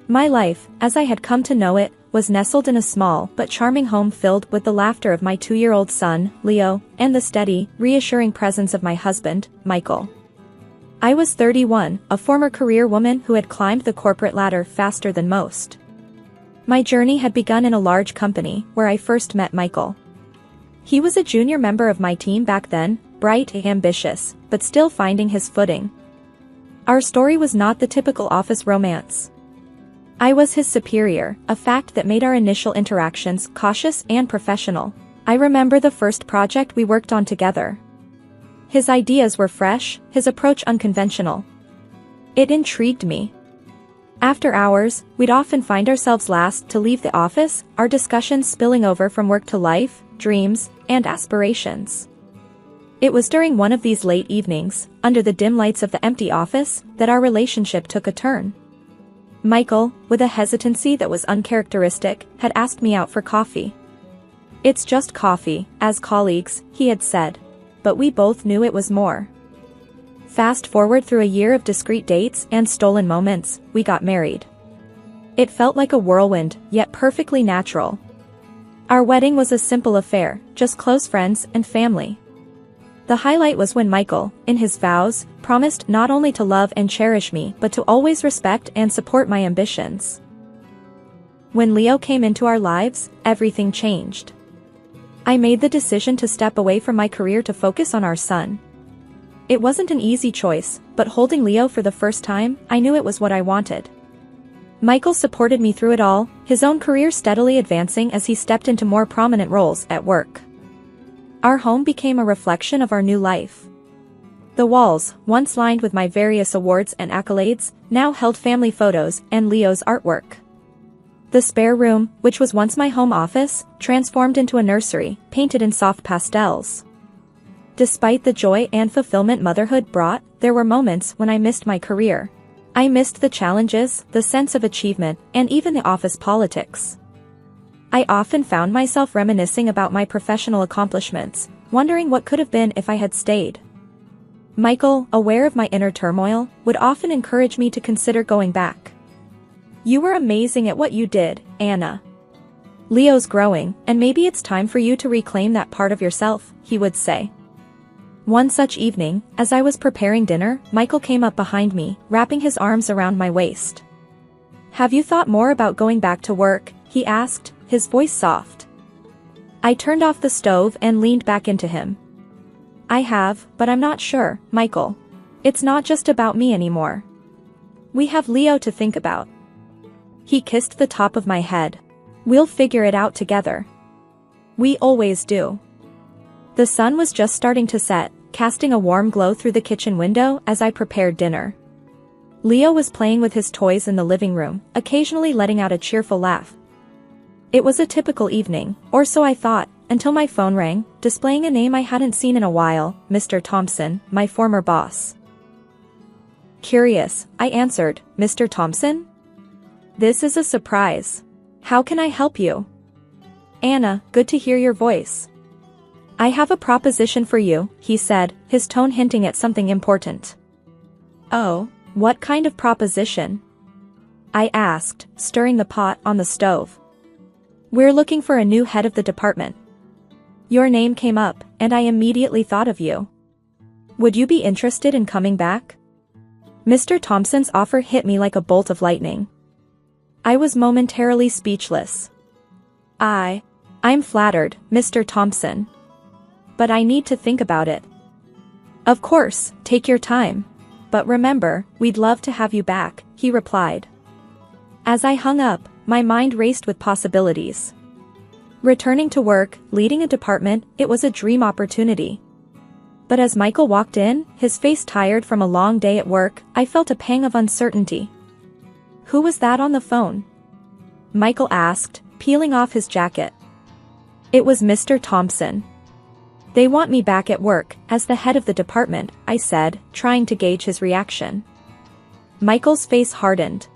My life, as I had come to know it, was nestled in a small but charming home filled with the laughter of my 2-year-old son, Leo, and the steady, reassuring presence of my husband, Michael. I was 31, a former career woman who had climbed the corporate ladder faster than most. My journey had begun in a large company, where I first met Michael. He was a junior member of my team back then, bright and ambitious, but still finding his footing. Our story was not the typical office romance. I was his superior, a fact that made our initial interactions cautious and professional. I remember the first project we worked on together. His ideas were fresh, his approach unconventional. It intrigued me. After hours, we'd often find ourselves last to leave the office, our discussions spilling over from work to life, dreams, and aspirations. It was during one of these late evenings, under the dim lights of the empty office, that our relationship took a turn. Michael, with a hesitancy that was uncharacteristic, had asked me out for coffee. "It's just coffee, as colleagues," he had said. But we both knew it was more. Fast forward through a year of discreet dates and stolen moments, we got married. It felt like a whirlwind, yet perfectly natural. Our wedding was a simple affair, just close friends and family. The highlight was when Michael, in his vows, promised not only to love and cherish me but to always respect and support my ambitions. When Leo came into our lives, everything changed. I made the decision to step away from my career to focus on our son. It wasn't an easy choice, but holding Leo for the first time, I knew it was what I wanted. Michael supported me through it all, his own career steadily advancing as he stepped into more prominent roles at work. Our home became a reflection of our new life. The walls, once lined with my various awards and accolades, now held family photos and Leo's artwork. The spare room, which was once my home office, transformed into a nursery, painted in soft pastels. Despite the joy and fulfillment motherhood brought, there were moments when I missed my career. I missed the challenges, the sense of achievement, and even the office politics. I often found myself reminiscing about my professional accomplishments, wondering what could have been if I had stayed. Michael, aware of my inner turmoil, would often encourage me to consider going back. "You were amazing at what you did, Anna. Leo's growing, and maybe it's time for you to reclaim that part of yourself," he would say. One such evening, as I was preparing dinner, Michael came up behind me, wrapping his arms around my waist. "Have you thought more about going back to work?" he asked, his voice soft. I turned off the stove and leaned back into him. "I have, but I'm not sure, Michael. It's not just about me anymore. We have Leo to think about." He kissed the top of my head. "We'll figure it out together. We always do." The sun was just starting to set, casting a warm glow through the kitchen window as I prepared dinner. Leo was playing with his toys in the living room, occasionally letting out a cheerful laugh. It was a typical evening, or so I thought, until my phone rang, displaying a name I hadn't seen in a while, Mr. Thompson, my former boss. Curious, I answered, "Mr. Thompson? This is a surprise. How can I help you?" "Anna, good to hear your voice. I have a proposition for you," he said, his tone hinting at something important. "Oh, what kind of proposition?" I asked, stirring the pot on the stove. "We're looking for a new head of the department. Your name came up, and I immediately thought of you. Would you be interested in coming back?" Mr. Thompson's offer hit me like a bolt of lightning. I was momentarily speechless. I'm flattered, Mr. Thompson. But I need to think about it." "Of course, take your time. But remember, we'd love to have you back," he replied. As I hung up, my mind raced with possibilities. Returning to work, leading a department, it was a dream opportunity. But as Michael walked in, his face tired from a long day at work, I felt a pang of uncertainty. "Who was that on the phone?" Michael asked, peeling off his jacket. "It was Mr. Thompson. They want me back at work, as the head of the department," I said, trying to gauge his reaction. Michael's face hardened.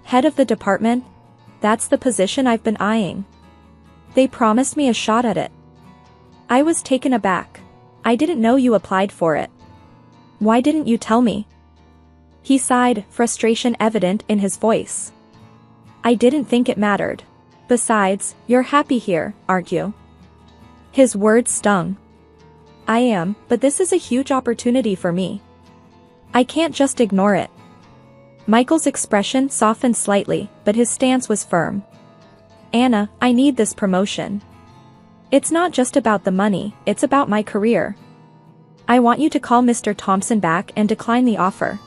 "Head of the department? That's the position I've been eyeing. They promised me a shot at it." I was taken aback. "I didn't know you applied for it. Why didn't you tell me?" He sighed, frustration evident in his voice. I didn't think it mattered. Besides, you're happy here, aren't you? His words stung. I am, but this is a huge opportunity for me. I can't just ignore it. Michael's expression softened slightly, but his stance was firm. Anna, I need this promotion. It's not just about the money, it's about my career. I want you to call Mr. Thompson back and decline the offer.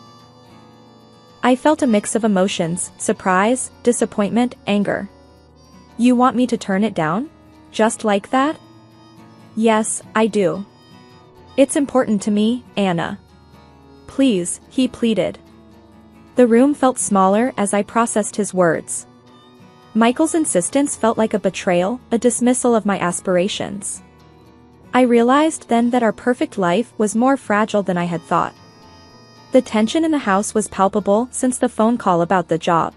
I felt a mix of emotions, surprise, disappointment, anger. You want me to turn it down? Just like that? Yes, I do. It's important to me, Anna. Please, he pleaded. The room felt smaller as I processed his words. Michael's insistence felt like a betrayal, a dismissal of my aspirations. I realized then that our perfect life was more fragile than I had thought. The tension in the house was palpable since the phone call about the job.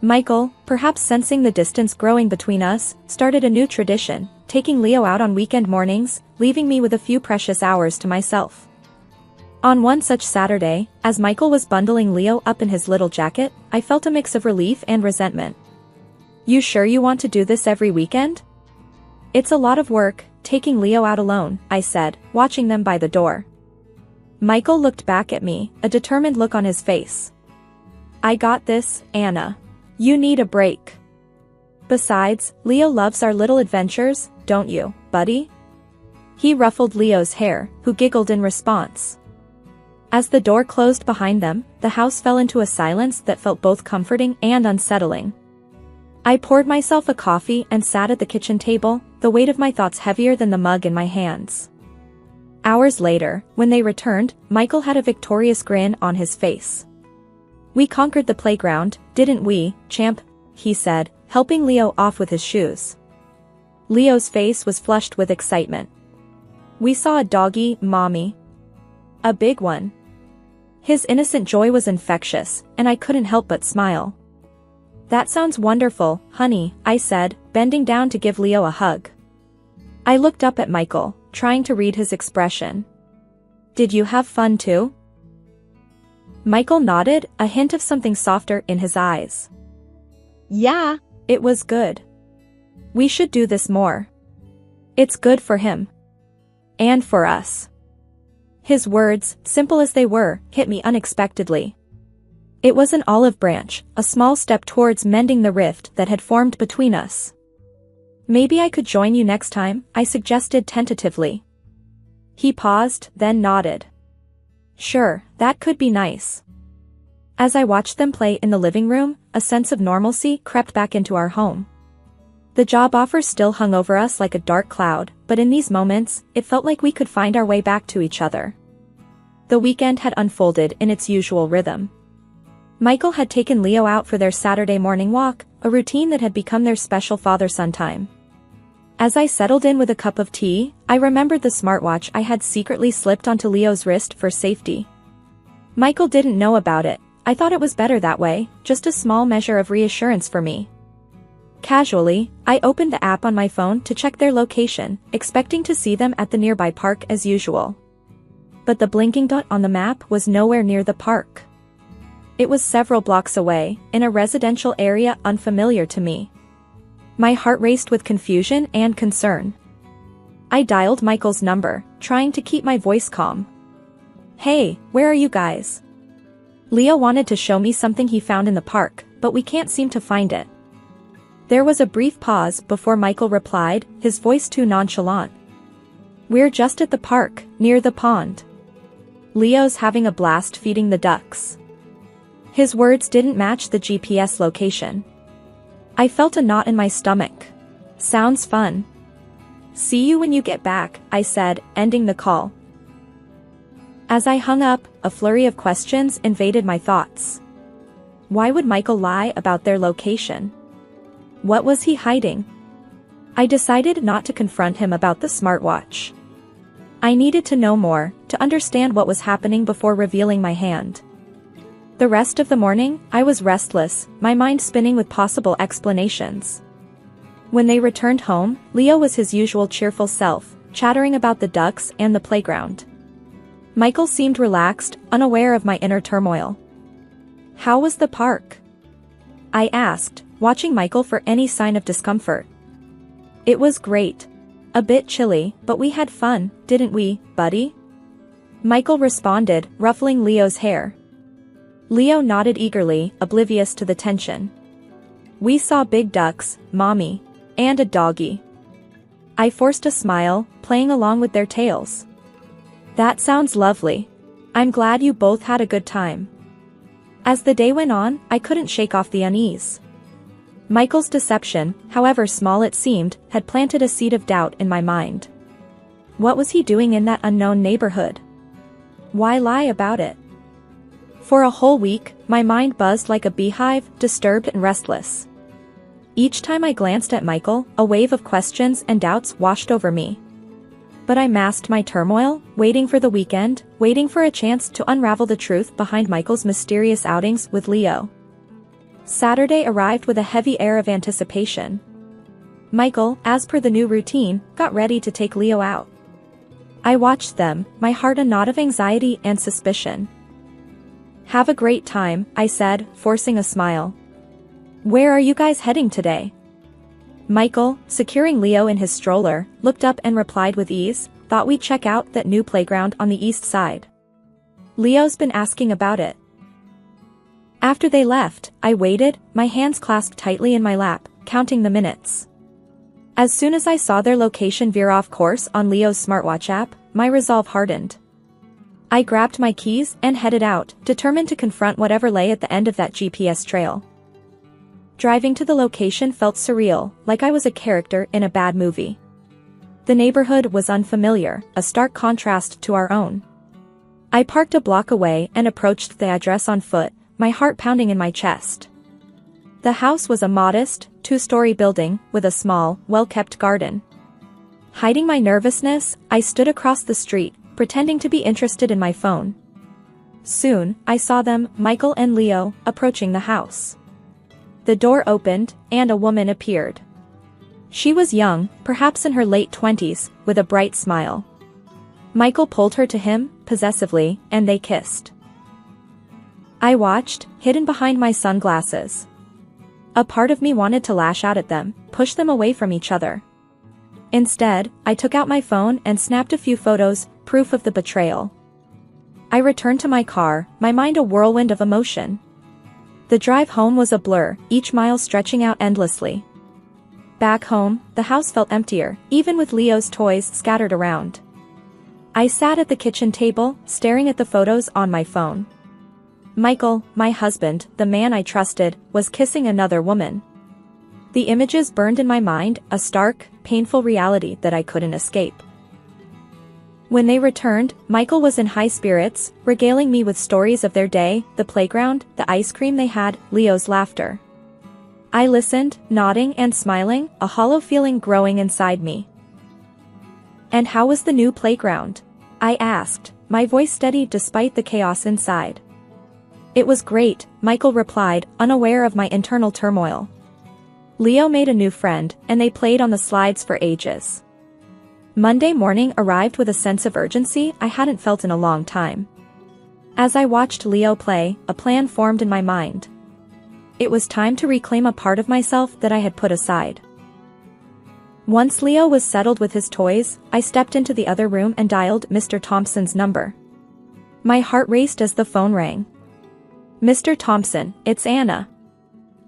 Michael, perhaps sensing the distance growing between us, started a new tradition, taking Leo out on weekend mornings, leaving me with a few precious hours to myself. On one such Saturday, as Michael was bundling Leo up in his little jacket, I felt a mix of relief and resentment. You sure you want to do this every weekend? It's a lot of work, taking Leo out alone, I said, watching them by the door. Michael looked back at me, a determined look on his face. I got this, Anna. You need a break. Besides, Leo loves our little adventures, don't you, buddy? He ruffled Leo's hair, who giggled in response. As the door closed behind them, the house fell into a silence that felt both comforting and unsettling. I poured myself a coffee and sat at the kitchen table, the weight of my thoughts heavier than the mug in my hands. Hours later, when they returned, Michael had a victorious grin on his face. We conquered the playground, didn't we, champ? He said, helping Leo off with his shoes. Leo's face was flushed with excitement. We saw a doggy, mommy. A big one. His innocent joy was infectious, and I couldn't help but smile. That sounds wonderful, honey, I said, bending down to give Leo a hug. I looked up at Michael, trying to read his expression. Did you have fun too? Michael nodded, a hint of something softer in his eyes. Yeah, it was good. We should do this more. It's good for him. And for us. His words, simple as they were, hit me unexpectedly. It was an olive branch, a small step towards mending the rift that had formed between us. Maybe I could join you next time, I suggested tentatively. He paused, then nodded. Sure, that could be nice. As I watched them play in the living room, a sense of normalcy crept back into our home. The job offer still hung over us like a dark cloud, but in these moments, it felt like we could find our way back to each other. The weekend had unfolded in its usual rhythm. Michael had taken Leo out for their Saturday morning walk, a routine that had become their special father-son time. As I settled in with a cup of tea, I remembered the smartwatch I had secretly slipped onto Leo's wrist for safety. Michael didn't know about it. I thought it was better that way, just a small measure of reassurance for me. Casually, I opened the app on my phone to check their location, expecting to see them at the nearby park as usual. But the blinking dot on the map was nowhere near the park. It was several blocks away, in a residential area unfamiliar to me. My heart raced with confusion and concern. I dialed Michael's number, trying to keep my voice calm. Hey, where are you guys? Leo wanted to show me something he found in the park, but we can't seem to find it. There was a brief pause before Michael replied, his voice too nonchalant. We're just at the park, near the pond. Leo's having a blast feeding the ducks. His words didn't match the GPS location. I felt a knot in my stomach. Sounds fun. See you when you get back, I said, ending the call. As I hung up, a flurry of questions invaded my thoughts. Why would Michael lie about their location? What was he hiding? I decided not to confront him about the smartwatch. I needed to know more, to understand what was happening before revealing my hand. The rest of the morning, I was restless, my mind spinning with possible explanations. When they returned home, Leo was his usual cheerful self, chattering about the ducks and the playground. Michael seemed relaxed, unaware of my inner turmoil. How was the park? I asked, watching Michael for any sign of discomfort. It was great. A bit chilly, but we had fun, didn't we, buddy? Michael responded, ruffling Leo's hair. Leo nodded eagerly, oblivious to the tension. We saw big ducks, mommy, and a doggy. I forced a smile, playing along with their tails. That sounds lovely. I'm glad you both had a good time. As the day went on, I couldn't shake off the unease. Michael's deception, however small it seemed, had planted a seed of doubt in my mind. What was he doing in that unknown neighborhood? Why lie about it? For a whole week, my mind buzzed like a beehive, disturbed and restless. Each time I glanced at Michael, a wave of questions and doubts washed over me. But I masked my turmoil, waiting for the weekend, waiting for a chance to unravel the truth behind Michael's mysterious outings with Leo. Saturday arrived with a heavy air of anticipation. Michael, as per the new routine, got ready to take Leo out. I watched them, my heart a knot of anxiety and suspicion. Have a great time, I said, forcing a smile. Where are you guys heading today? Michael, securing Leo in his stroller, looked up and replied with ease, thought we'd check out that new playground on the east side. Leo's been asking about it. After they left, I waited, my hands clasped tightly in my lap, counting the minutes. As soon as I saw their location veer off course on Leo's smartwatch app, my resolve hardened. I grabbed my keys and headed out, determined to confront whatever lay at the end of that GPS trail. Driving to the location felt surreal, like I was a character in a bad movie. The neighborhood was unfamiliar, a stark contrast to our own. I parked a block away and approached the address on foot, my heart pounding in my chest. The house was a modest, two-story building with a small, well-kept garden. Hiding my nervousness, I stood across the street, pretending to be interested in my phone. Soon, I saw them, Michael and Leo, approaching the house. The door opened, and a woman appeared. She was young, perhaps in her late 20s, with a bright smile. Michael pulled her to him, possessively, and they kissed. I watched, hidden behind my sunglasses. A part of me wanted to lash out at them, push them away from each other. Instead, I took out my phone and snapped a few photos, proof of the betrayal. I returned to my car, my mind a whirlwind of emotion. The drive home was a blur, each mile stretching out endlessly. Back home, the house felt emptier, even with Leo's toys scattered around. I sat at the kitchen table, staring at the photos on my phone. Michael, my husband, the man I trusted, was kissing another woman. The images burned in my mind, a stark, painful reality that I couldn't escape. When they returned, Michael was in high spirits, regaling me with stories of their day, the playground, the ice cream they had, Leo's laughter. I listened, nodding and smiling, a hollow feeling growing inside me. And how was the new playground? I asked, my voice steady despite the chaos inside. It was great, Michael replied, unaware of my internal turmoil. Leo made a new friend, and they played on the slides for ages. Monday morning arrived with a sense of urgency I hadn't felt in a long time. As I watched Leo play, a plan formed in my mind. It was time to reclaim a part of myself that I had put aside. Once Leo was settled with his toys, I stepped into the other room and dialed Mr. Thompson's number. My heart raced as the phone rang. Mr. Thompson, it's Anna.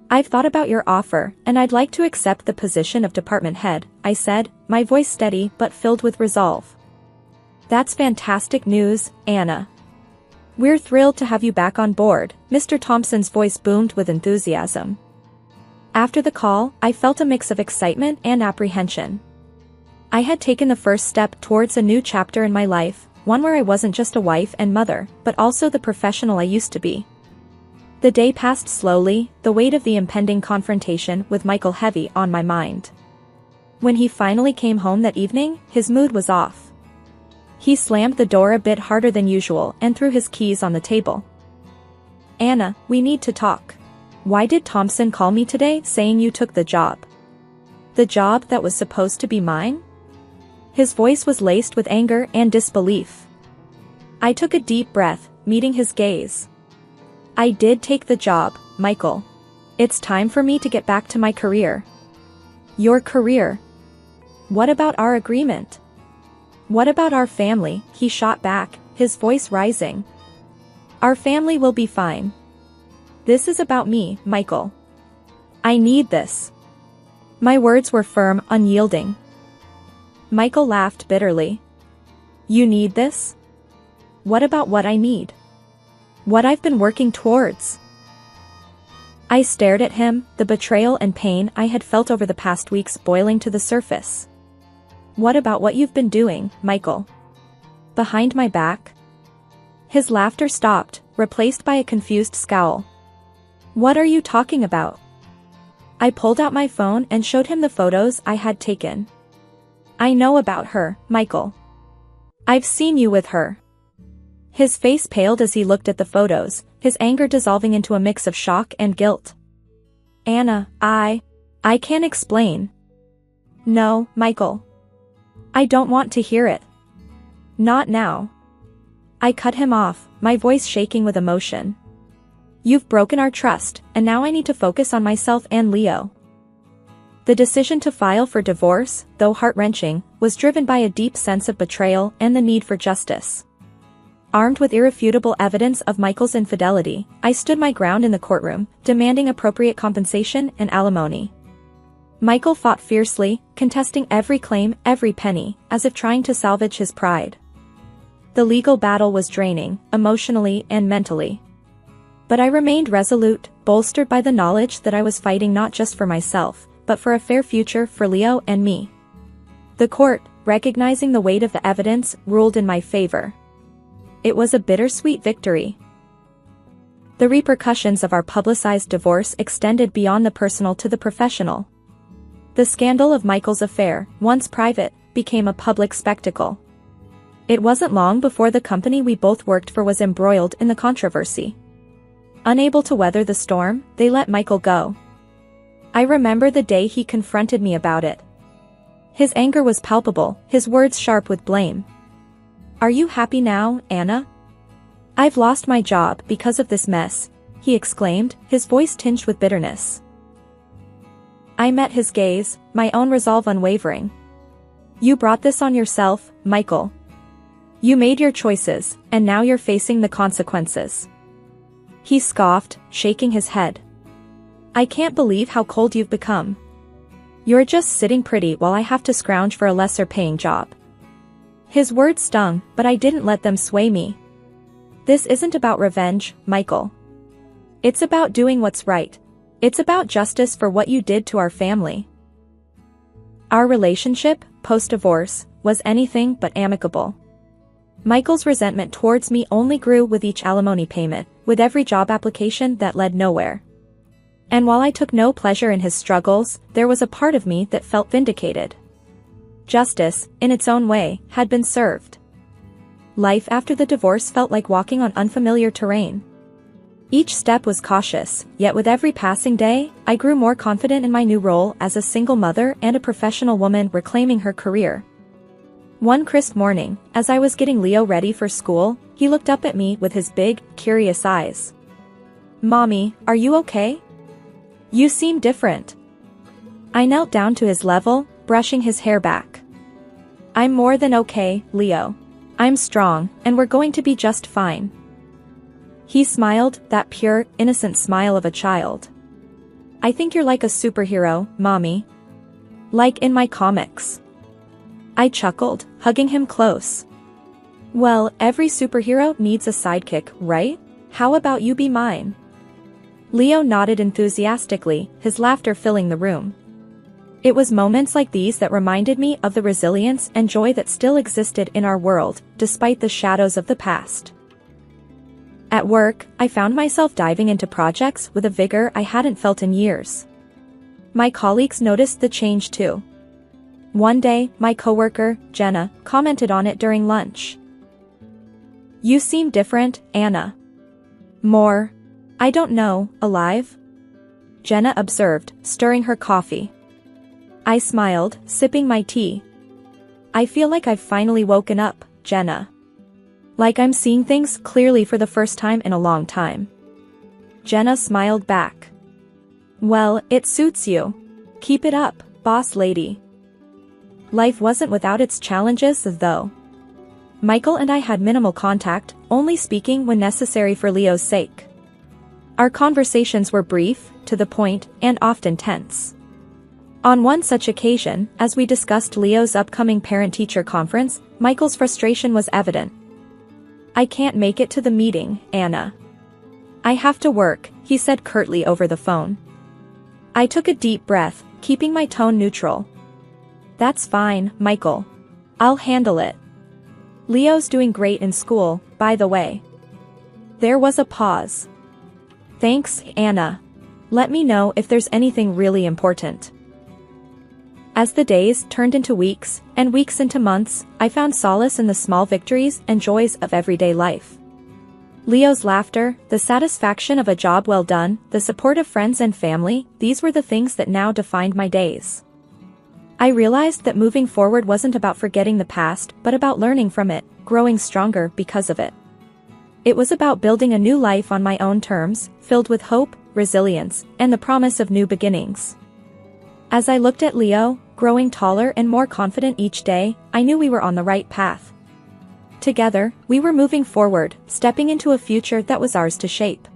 I've thought about your offer, and I'd like to accept the position of department head, I said, my voice steady but filled with resolve. That's fantastic news, Anna. We're thrilled to have you back on board, Mr. Thompson's voice boomed with enthusiasm. After the call, I felt a mix of excitement and apprehension. I had taken the first step towards a new chapter in my life, one where I wasn't just a wife and mother, but also the professional I used to be. The day passed slowly, the weight of the impending confrontation with Michael heavy on my mind. When he finally came home that evening, his mood was off. He slammed the door a bit harder than usual and threw his keys on the table. Anna, we need to talk. Why did Thompson call me today saying you took the job? The job that was supposed to be mine? His voice was laced with anger and disbelief. I took a deep breath, meeting his gaze. I did take the job, Michael. It's time for me to get back to my career. Your career? What about our agreement? What about our family? He shot back, his voice rising. Our family will be fine. This is about me, Michael. I need this. My words were firm, unyielding. Michael laughed bitterly. You need this? What about what I need? What I've been working towards? I stared at him, the betrayal and pain I had felt over the past weeks boiling to the surface. What about what you've been doing, Michael? Behind my back? His laughter stopped, replaced by a confused scowl. What are you talking about? I pulled out my phone and showed him the photos I had taken. I know about her, Michael. I've seen you with her. His face paled as he looked at the photos, his anger dissolving into a mix of shock and guilt. Anna, I can't explain. No, Michael. I don't want to hear it. Not now. I cut him off, my voice shaking with emotion. You've broken our trust, and now I need to focus on myself and Leo. The decision to file for divorce, though heart-wrenching, was driven by a deep sense of betrayal and the need for justice. Armed with irrefutable evidence of Michael's infidelity, I stood my ground in the courtroom, demanding appropriate compensation and alimony. Michael fought fiercely, contesting every claim, every penny, as if trying to salvage his pride. The legal battle was draining, emotionally and mentally. But I remained resolute, bolstered by the knowledge that I was fighting not just for myself, but for a fair future for Leo and me. The court, recognizing the weight of the evidence, ruled in my favor. It was a bittersweet victory. The repercussions of our publicized divorce extended beyond the personal to the professional. The scandal of Michael's affair, once private, became a public spectacle. It wasn't long before the company we both worked for was embroiled in the controversy. Unable to weather the storm, they let Michael go. I remember the day he confronted me about it. His anger was palpable, his words sharp with blame. Are you happy now, Anna? I've lost my job because of this mess, he exclaimed, his voice tinged with bitterness. I met his gaze, my own resolve unwavering. You brought this on yourself, Michael. You made your choices, and now you're facing the consequences. He scoffed, shaking his head. I can't believe how cold you've become. You're just sitting pretty while I have to scrounge for a lesser-paying job. His words stung, but I didn't let them sway me. This isn't about revenge, Michael. It's about doing what's right. It's about justice for what you did to our family. Our relationship, post-divorce, was anything but amicable. Michael's resentment towards me only grew with each alimony payment, with every job application that led nowhere. And while I took no pleasure in his struggles, there was a part of me that felt vindicated. Justice, in its own way, had been served. Life after the divorce felt like walking on unfamiliar terrain. Each step was cautious, yet with every passing day, I grew more confident in my new role as a single mother and a professional woman reclaiming her career. One crisp morning, as I was getting Leo ready for school, he looked up at me with his big, curious eyes. Mommy, are you okay? You seem different. I knelt down to his level, brushing his hair back. I'm more than okay, Leo. I'm strong, and we're going to be just fine. He smiled, that pure, innocent smile of a child. I think you're like a superhero, Mommy. Like in my comics. I chuckled, hugging him close. Well, every superhero needs a sidekick, right? How about you be mine? Leo nodded enthusiastically, his laughter filling the room. It was moments like these that reminded me of the resilience and joy that still existed in our world, despite the shadows of the past. At work, I found myself diving into projects with a vigor I hadn't felt in years. My colleagues noticed the change too. One day, my coworker, Jenna, commented on it during lunch. You seem different, Anna. More, I don't know, alive? Jenna observed, stirring her coffee. I smiled, sipping my tea. I feel like I've finally woken up, Jenna. Like I'm seeing things clearly for the first time in a long time. Jenna smiled back. Well, it suits you. Keep it up, boss lady. Life wasn't without its challenges, though. Michael and I had minimal contact, only speaking when necessary for Leo's sake. Our conversations were brief, to the point, and often tense. On one such occasion, as we discussed Leo's upcoming parent-teacher conference, Michael's frustration was evident. "I can't make it to the meeting, Anna. I have to work," he said curtly over the phone. I took a deep breath, keeping my tone neutral. "That's fine, Michael. I'll handle it. Leo's doing great in school, by the way." There was a pause. "Thanks, Anna. Let me know if there's anything really important." As the days turned into weeks, and weeks into months, I found solace in the small victories and joys of everyday life. Leo's laughter, the satisfaction of a job well done, the support of friends and family, these were the things that now defined my days. I realized that moving forward wasn't about forgetting the past, but about learning from it, growing stronger because of it. It was about building a new life on my own terms, filled with hope, resilience, and the promise of new beginnings. As I looked at Leo, growing taller and more confident each day, I knew we were on the right path. Together, we were moving forward, stepping into a future that was ours to shape.